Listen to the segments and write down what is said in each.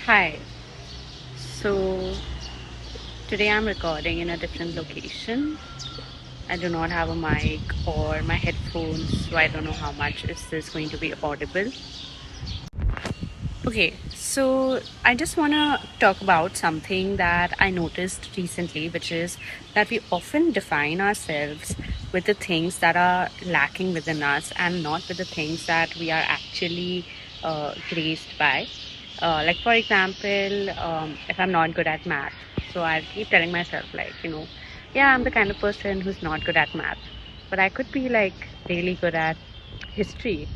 Hi. So today I'm recording in a different location. I do not have a mic or my headphones, so I don't know how much is this going to be audible. Okay, so I just want to talk about something that I noticed recently, which is that we often define ourselves with the things that are lacking within us and not with the things that we are actually graced by. Like, for example, if I'm not good at math, so I keep telling myself, yeah, I'm the kind of person who's not good at math, but I could be like really good at history,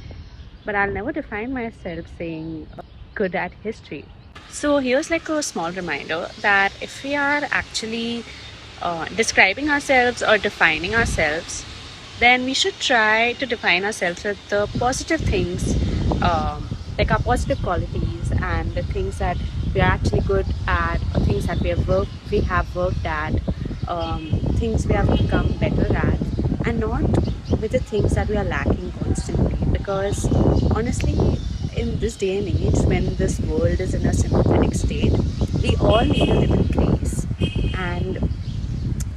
but I'll never define myself saying good at history. So here's like a small reminder that if we are actually describing ourselves or defining ourselves, then we should try to define ourselves with the positive things, like our positive qualities and the things that we are actually good at, or things that we have worked at, things we have become better at, and not with the things that we are lacking constantly. Because honestly, in this day and age, when this world is in a sympathetic state, we all need a little grace. And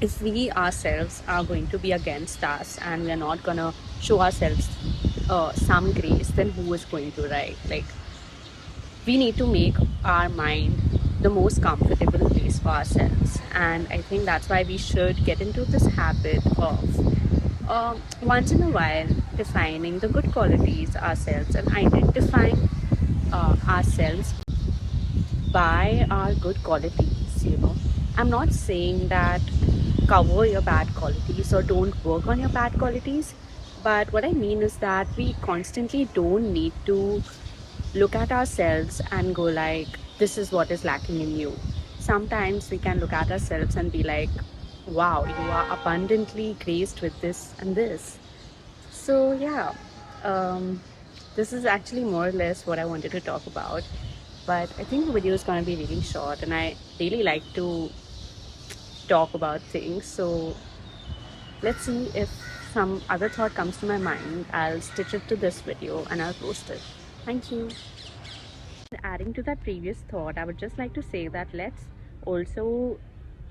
if we ourselves are going to be against us and we're not gonna show ourselves some grace, then who is going to, right? Like, we need to make our mind the most comfortable place for ourselves, and I think that's why we should get into this habit of once in a while defining the good qualities ourselves and identifying ourselves by our good qualities. I'm not saying that cover your bad qualities or don't work on your bad qualities, but what I mean is that we constantly don't need to look at ourselves and go like, this is what is lacking in you. Sometimes we can look at ourselves and be like, wow, you are abundantly graced with this and this. So yeah, um, this is actually more or less what I wanted to talk about. But I think the video is going to be really short, and I really like to talk about things. So let's see if some other thought comes to my mind. I'll stitch it to this video and I'll post it. Thank you. Adding to that previous thought, I would just like to say that let's also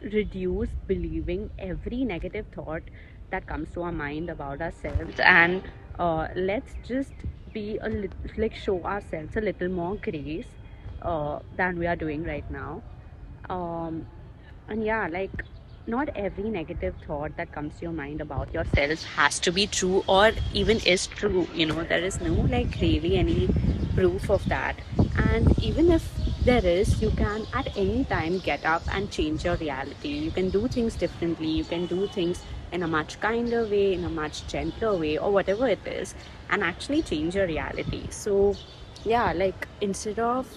reduce believing every negative thought that comes to our mind about ourselves, and let's just be like show ourselves a little more grace than we are doing right now. And yeah, like, not every negative thought that comes to your mind about yourself has to be true or even is true. There is no like really any proof of that. And even if there is, you can at any time get up and change your reality. You can do things differently, you can do things in a much kinder way, in a much gentler way, or whatever it is, and actually change your reality. So yeah, like, instead of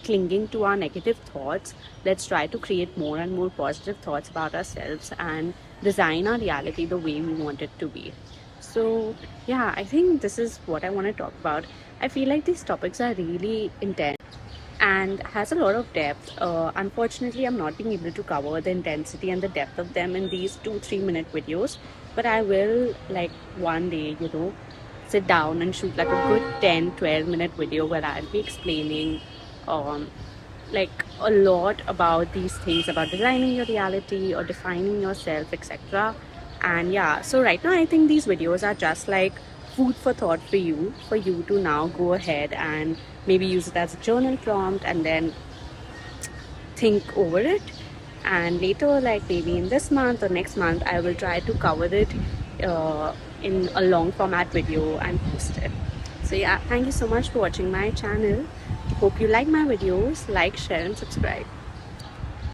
clinging to our negative thoughts, let's try to create more and more positive thoughts about ourselves and design our reality the way we want it to be. So yeah, I think this is what I want to talk about. I feel like these topics are really intense and has a lot of depth. Unfortunately, I'm not being able to cover the intensity and the depth of them in these 2-3 minute videos, but I will, like, one day, sit down and shoot like a good 10-12 minute video where I'll be explaining um, like a lot about these things, about designing your reality or defining yourself, etc. And yeah, so right now I think these videos are just like food for thought for you to now go ahead and maybe use it as a journal prompt and then think over it. And later, like maybe in this month or next month, I will try to cover it in a long format video and post it. So yeah, thank you so much for watching my channel. Hope you like my videos. Like, share and subscribe.